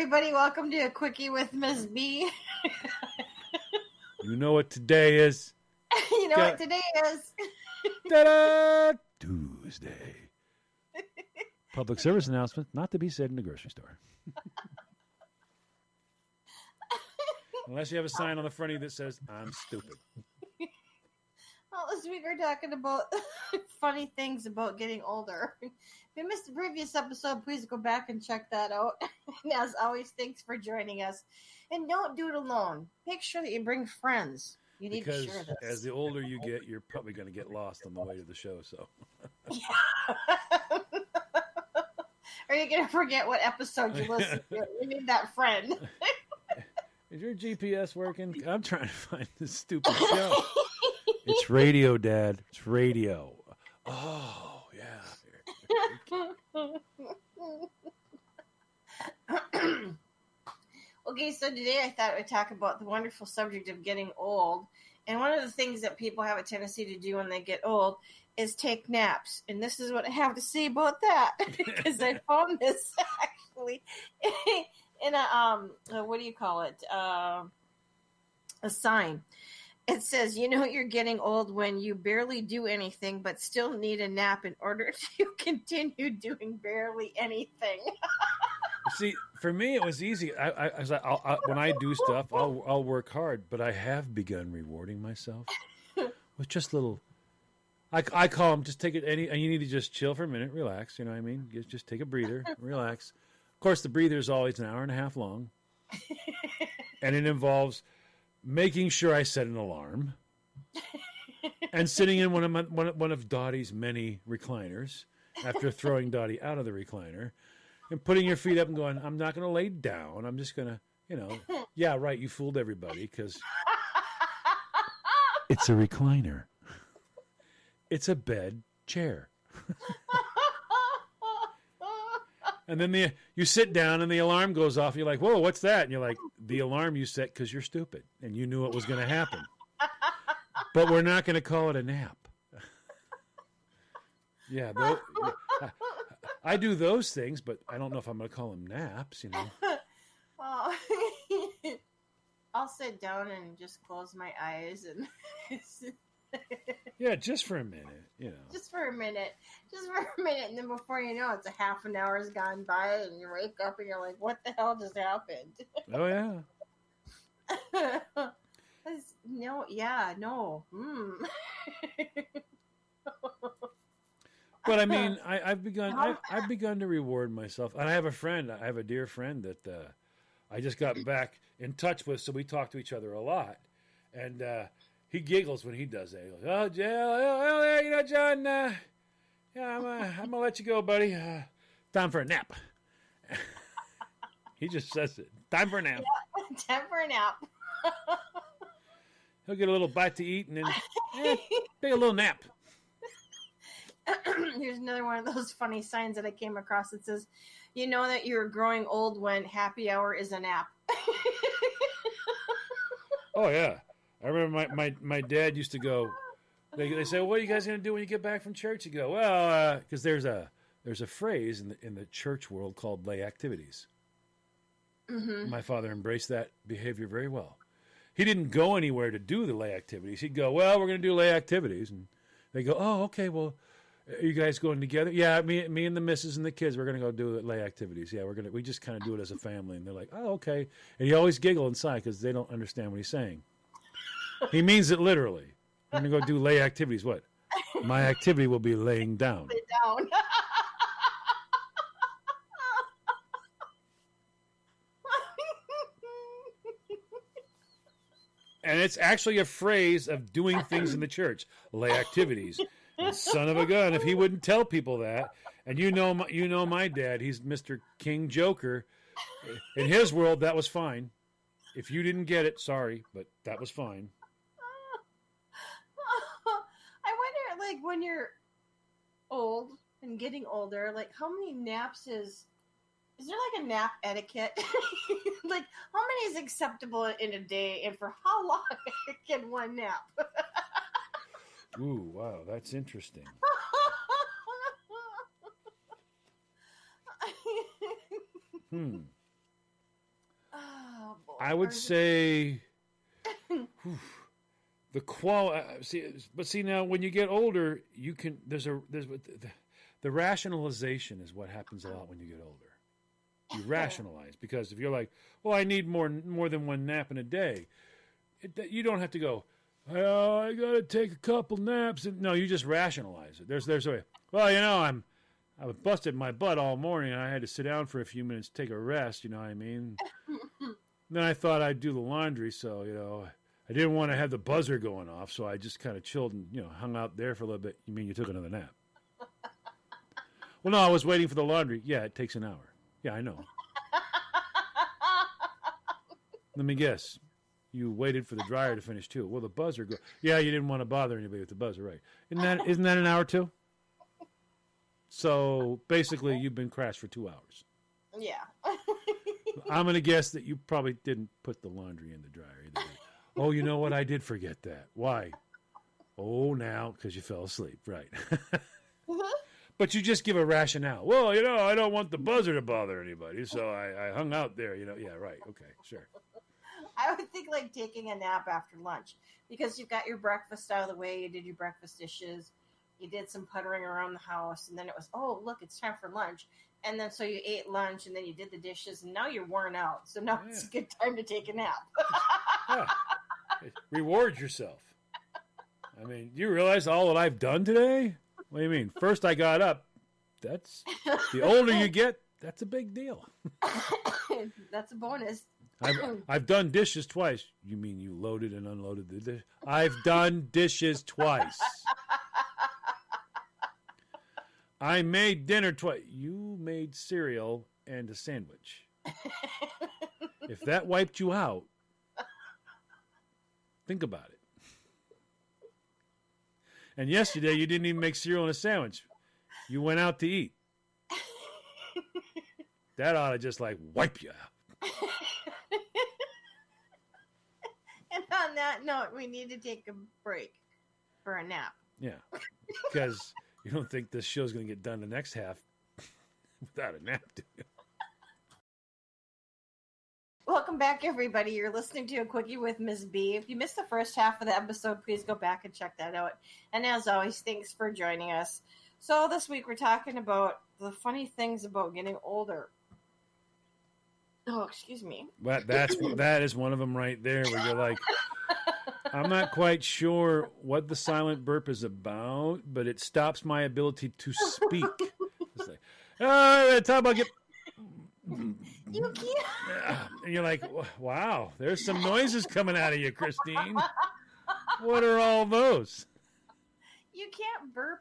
everybody. Welcome to a Quickie with Ms. B. You know what today is? You know what today is? Ta-da! Tuesday. Public service announcement, not to be said in the grocery store. Unless you have a sign on the front of you that says, I'm stupid. Well, this week we're talking about funny things about getting older. If you missed the previous episode, please go back and check that out. And as always, thanks for joining us. And don't do it alone. Make sure that you bring friends. You need because to share this. As the older you get, you're probably going to get lost on the way to the show. So, Are you going to forget what episode you listened to? You need that friend. Is your GPS working? I'm trying to find this stupid show. It's radio, Dad. It's radio. Oh, yeah. Okay, so today I thought we'd talk about the wonderful subject of getting old. And one of the things that people have a tendency to do when they get old is take naps. And this is what I have to say about that. Because I found this actually in a, what do you call it? A sign. It says, you know, you're getting old when you barely do anything, but still need a nap in order to continue doing barely anything. See, for me, it was easy. When I do stuff, I'll work hard, but I have begun rewarding myself with just little. I call them just take it and you need to just chill for a minute, relax. You know what I mean? Just take a breather, relax. Of course, the breather is always an hour and a half long, and it involves making sure I set an alarm and sitting in one of Dottie's many recliners after throwing Dottie out of the recliner. And putting your feet up and going, I'm not going to lay down. I'm just going to, yeah, right, you fooled everybody because it's a recliner. It's a bed chair. And then you sit down and the alarm goes off. And you're like, whoa, what's that? And you're like, the alarm you set because you're stupid and you knew it was going to happen. But we're not going to call it a nap. Yeah, I do those things, but I don't know if I'm going to call them naps, Well, I'll sit down and just close my eyes and yeah, just for a minute, Just for a minute, and then before you know, it's a half an hour's gone by, and you wake up and you're like, "What the hell just happened?" Oh yeah. No. But I mean, I've begun to reward myself, and I have a dear friend that I just got back in touch with, so we talk to each other a lot, and he giggles when he does that. He goes, "Oh, yeah, John, yeah, I'm gonna let you go, buddy. Time for a nap." He just says it. Time for a nap. Yeah, time for a nap. He'll get a little bite to eat and then take a little nap. Here's another one of those funny signs that I came across that says, you know that you're growing old when happy hour is a nap. Oh, yeah. I remember my dad used to go, they say, well, what are you guys going to do when you get back from church? You go, well, because there's a phrase in the church world called lay activities. Mm-hmm. My father embraced that behavior very well. He didn't go anywhere to do the lay activities. He'd go, well, we're going to do lay activities. And they go, oh, okay, well, are you guys going together? Yeah, me and the missus and the kids, we're going to go do the lay activities. Yeah, we just kind of do it as a family. And they're like, oh, okay. And you always giggle inside because they don't understand what he's saying. He means it literally. I'm going to go do lay activities. What? My activity will be laying down. Lay down. And it's actually a phrase of doing things in the church. Lay activities. And son of a gun, if he wouldn't tell people that, and you know my dad, he's Mr. King Joker. In his world, that was fine. If you didn't get it, sorry, but that was fine. I wonder, like, when you're old and getting older, like, how many naps is there like a nap etiquette? Like, how many is acceptable in a day, and for how long can one nap? Ooh, wow, that's interesting. I would say the see now when you get older, you can the rationalization is what happens a lot when you get older. You rationalize because if you're like, well, I need more than one nap in a day, you don't have to go, oh, I got to take a couple naps. And no, you just rationalize it. There's a way. Well, I was busted my butt all morning and I had to sit down for a few minutes, take a rest. You know what I mean? Then I thought I'd do the laundry, so I didn't want to have the buzzer going off, so I just kind of chilled and hung out there for a little bit. You mean you took another nap? Well, no, I was waiting for the laundry. Yeah, it takes an hour. Yeah, I know. Let me guess. You waited for the dryer to finish too. Well, the buzzer go. Yeah, you didn't want to bother anybody with the buzzer, right? Isn't that an hour too? So basically, you've been crashed for 2 hours. Yeah. I'm gonna guess that you probably didn't put the laundry in the dryer either. Oh, you know what? I did forget that. Why? Oh, now because you fell asleep, right? But you just give a rationale. Well, I don't want the buzzer to bother anybody, so I hung out there. Yeah, right. Okay, sure. I would think like taking a nap after lunch because you've got your breakfast out of the way. You did your breakfast dishes. You did some puttering around the house, and then it was, oh, look, it's time for lunch. And then so you ate lunch, and then you did the dishes, and now you're worn out. So now it's a good time to take a nap. Yeah. Reward yourself. I mean, do you realize all that I've done today? What do you mean? First I got up. That's the older you get, that's a big deal. That's a bonus. I've done dishes twice. You mean you loaded and unloaded the dish? I've done dishes twice. I made dinner twice. You made cereal and a sandwich. If that wiped you out, think about it. And yesterday, you didn't even make cereal and a sandwich. You went out to eat. That ought to just wipe you out. And on that note, we need to take a break for a nap. Yeah, because you don't think this show's going to get done the next half without a nap, do you? Welcome back, everybody. You're listening to A Quickie with Ms. B. If you missed the first half of the episode, please go back and check that out. And as always, thanks for joining us. So this week we're talking about the funny things about getting older. Oh, excuse me. But that is one of them right there where you're like, I'm not quite sure what the silent burp is about, but it stops my ability to speak. It's like, talk about You can't. And you're like, wow, there's some noises coming out of you, Christine. What are all those? You can't burp.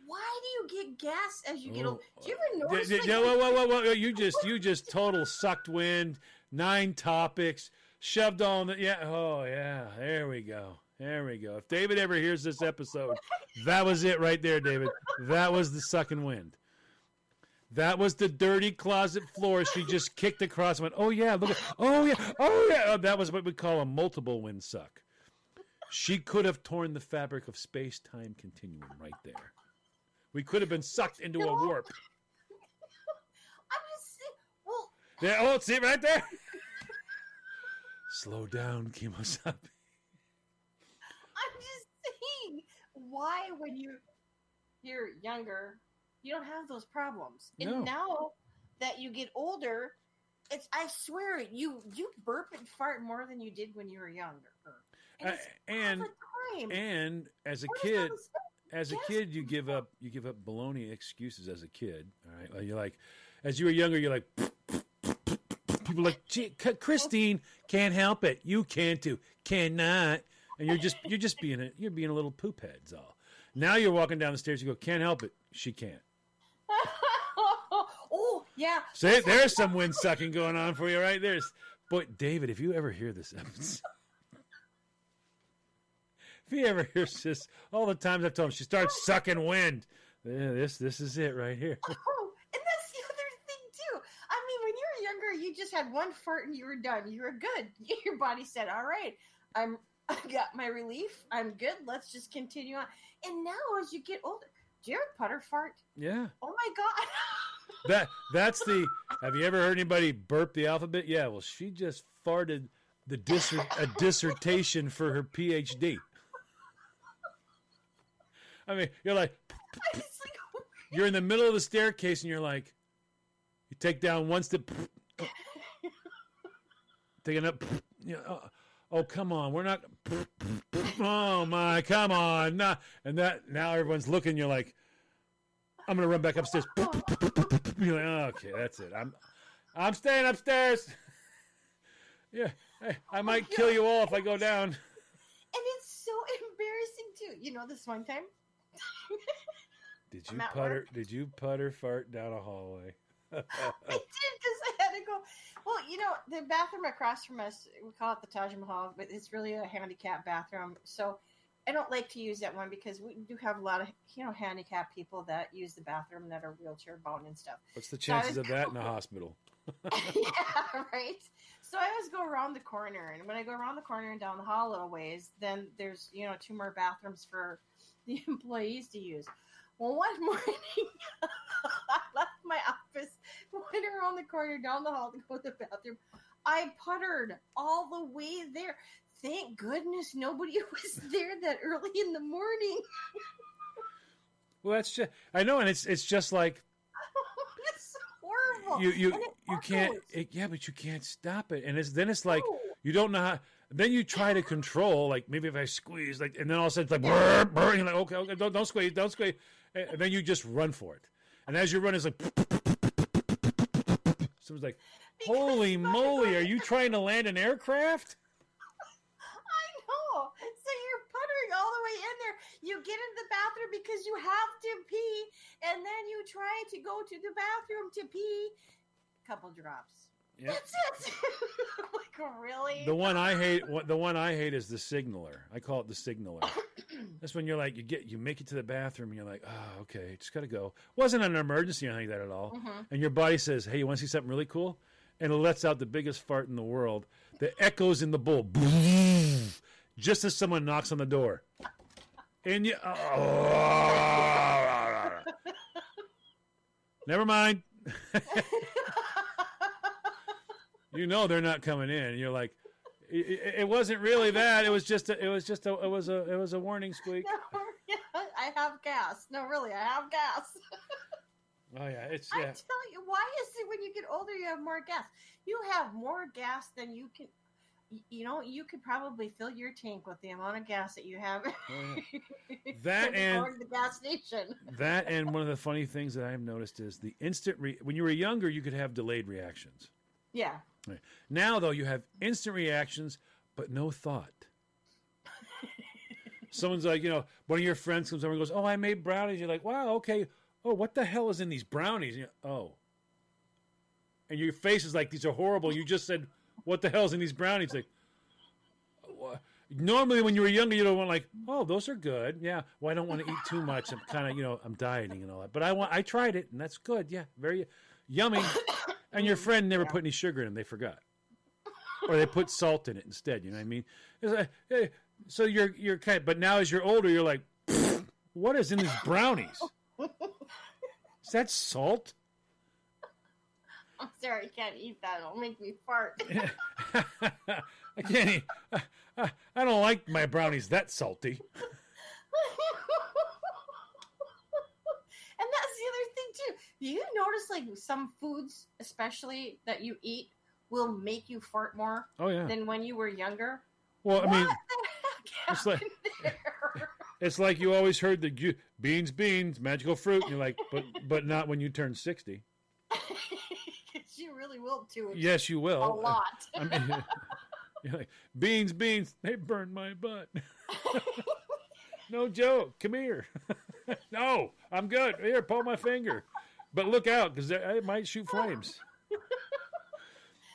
Why do you get gas as you get old? Do you ever notice? Whoa. You just total sucked wind. 9 topics shoved on the. Yeah. Oh, yeah. There we go. If David ever hears this episode, that was it right there, David. That was the sucking wind. That was the dirty closet floor she just kicked across and went, oh, yeah, look at, oh, yeah. Oh, that was what we call a multiple wind suck. She could have torn the fabric of space-time continuum right there. We could have been sucked into a warp. I'm just saying, well... Yeah, see it right there? Slow down, Kimosabi. I'm just saying, why when you're younger... You don't have those problems. No. And now that you get older, I swear, you burp and fart more than you did when you were younger. And as a kid, you give up baloney excuses as a kid. All right, you're like, as you were younger, you're like, people are like, gee, Christine can't help it. You can too, cannot, and you're just being a little poop heads all. Now you're walking down the stairs, you go, can't help it. She can't. Oh, yeah. See, there's some wind sucking going on for you right there. Boy, David, if you ever hear this episode, if he ever hears this, all the times I've told him, she starts sucking wind. Yeah, this is it right here. Oh, and that's the other thing, too. I mean, when you were younger, you just had one fart and you were done. You were good. Your body said, all right, I got my relief. I'm good. Let's just continue on. And now as you get older, do you ever putter fart? Yeah. Oh, my God. That's have you ever heard anybody burp the alphabet? Yeah, well, she just farted a dissertation for her PhD. I mean, you're like, you're in the middle of the staircase, and you're like, you take down one step, taking up, oh, come on, we're not, oh my, come on, nah. And that now everyone's looking. You're like, I'm gonna run back upstairs. You're like, okay, that's it. I'm staying upstairs. Yeah, I might kill you all if I go down. And it's so embarrassing too. You know, this one time. Did you putter fart down a hallway? I did, because I had to go. Well, you know, the bathroom across from us, we call it the Taj Mahal, but it's really a handicapped bathroom. So I don't like to use that one because we do have a lot of, handicapped people that use the bathroom that are wheelchair bound and stuff. What's the chances of that in a hospital? Yeah, right. So I always go around the corner, and when I go around the corner and down the hall a little ways, then there's 2 more bathrooms for the employees to use. Well, one morning, I left my office, went around the corner, down the hall to go to the bathroom. I puttered all the way there. Thank goodness nobody was there that early in the morning. Well, that's just, I know, and it's just like, it's horrible. You can't, but you can't stop it, and it's like you don't know how. Then you try to control, like maybe if I squeeze, like, and then all of a sudden it's like, burr, burr, and you're like, okay, don't squeeze, and then you just run for it, and as you run, it's like, someone's like, holy moly, are you trying to land an aircraft? I know. So you're puttering all the way in there. You get in the bathroom because you have to pee, and then you try to go to the bathroom to pee. Couple drops. Yep. That's it. Like, really? The one I hate is the signaler. I call it the signaler. That's when you're like, you make it to the bathroom and you're like, oh, okay, just gotta go. Wasn't an emergency or anything like that at all. Mm-hmm. And your body says, hey, you want to see something really cool? And it lets out the biggest fart in the world that echoes in the bowl, just as someone knocks on the door. And you, never mind. You know they're not coming in. You're like, it wasn't really that. It was a warning squeak. No, yeah, I have gas. No, really, I have gas. Oh yeah, I tell you, why is it when you get older you have more gas? You have more gas than you can. You could probably fill your tank with the amount of gas that you have. Oh, yeah. That and the gas station. That and one of the funny things that I've noticed is the instant. When you were younger, you could have delayed reactions. Yeah. Right. Now, though, you have instant reactions, but no thought. Someone's like, one of your friends comes over and goes, oh, I made brownies. You're like, wow, okay. Oh, what the hell is in these brownies? And your face is like, these are horrible. You just said, what the hell's in these brownies? Like, normally when you were younger, you don't want like, oh, those are good. Yeah. Well, I don't want to eat too much. I'm kind of, I'm dieting and all that. But I tried it, and that's good. Yeah, very yummy. And your friend never put any sugar in them. They forgot. Or they put salt in it instead. You know what I mean? It's like, hey, so you're kind of, but now as you're older, you're like, what is in these brownies? Is that salt? I'm sorry, I can't eat that. It'll make me fart. I can't eat. I don't like my brownies that salty. And that's the other thing too. Do you notice like some foods, especially that you eat, will make you fart more? Oh yeah. Than when you were younger? Well, I mean, there? It's like you always heard the beans, magical fruit. And you're like, but not when you turn 60. Because you really will too. Yes, you will. A lot. I mean, you're like, beans, they burned my butt. No joke. Come here. No, I'm good. Here, pull my finger. But look out, because it might shoot flames.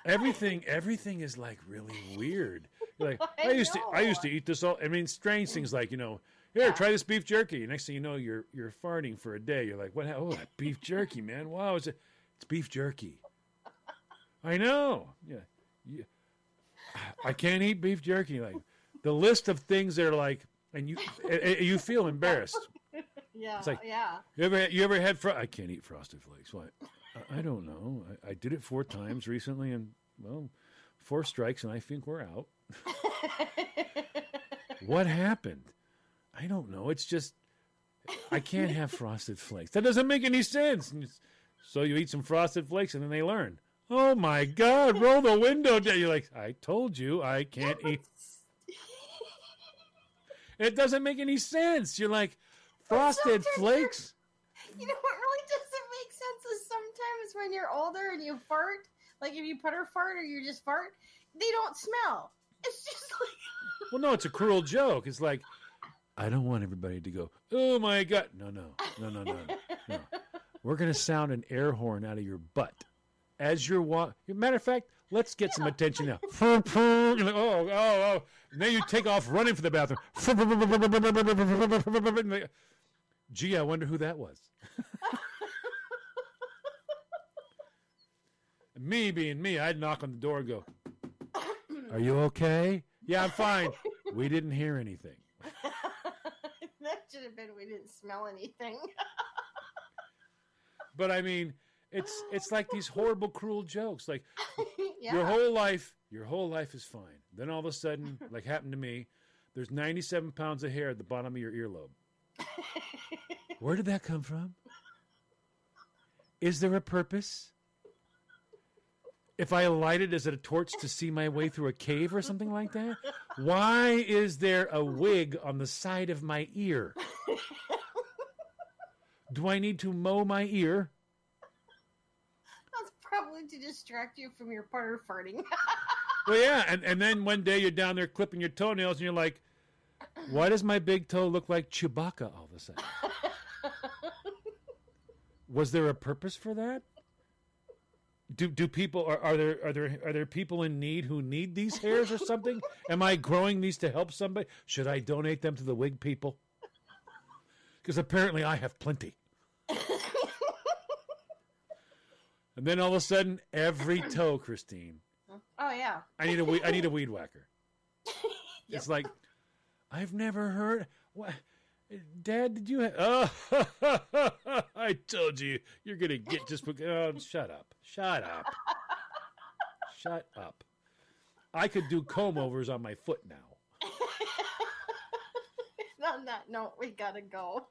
Everything is like really weird. Like I used to eat this all. I mean, strange things like here, try this beef jerky. Next thing you know, you're farting for a day. You're like, what? Oh, that beef jerky, man. Wow, it's beef jerky. I know. Yeah. I can't eat beef jerky. Like the list of things that are like, and you feel embarrassed. Yeah. It's like, yeah. You ever had I can't eat Frosted Flakes. Why? I don't know. I did it 4 times recently, and well, 4 strikes and I think we're out. What happened? I don't know. It's just, I can't have Frosted Flakes. That doesn't make any sense. So you eat some Frosted Flakes and then they learn. Oh my God, roll the window down. You're like, I told you I can't eat. It doesn't make any sense. You're like, Frosted Flakes? You know what really doesn't make sense is sometimes when you're older and you fart, like if you putter fart or you just fart, they don't smell. It's just like... Well, no, it's a cruel joke. It's like, I don't want everybody to go, oh my God. No. We're going to sound an air horn out of your butt. As you're matter of fact, let's get some attention now. You're like, oh. And then you take off running for the bathroom. Gee, I wonder who that was. Me being me, I'd knock on the door and go, are you okay? Yeah, I'm fine. We didn't hear anything. That should have been we didn't smell anything. But I mean, it's like these horrible, cruel jokes. Like Yeah. your whole life is fine. Then all of a sudden, like happened to me, there's 97 pounds of hair at the bottom of your earlobe. Where did that come from? Is there a purpose? If I light it, is it a torch to see my way through a cave or something like that? Why is there a wig on the side of my ear? Do I need to mow my ear? That's probably to distract you from your putter farting. Well, yeah, and then one day you're down there clipping your toenails and you're like, why does my big toe look like Chewbacca all of a sudden? Was there a purpose for that? Do people are there people in need who need these hairs or something? Am I growing these to help somebody? Should I donate them to the wig people? Because apparently I have plenty. And then all of a sudden, every toe, Christine. Oh yeah. I need a weed whacker. Yep. It's like, I've never heard. What, Dad? Did you? Oh, I told you you're gonna get just. Oh, shut up! Shut up! I could do comb overs on my foot now. On that note, we gotta go.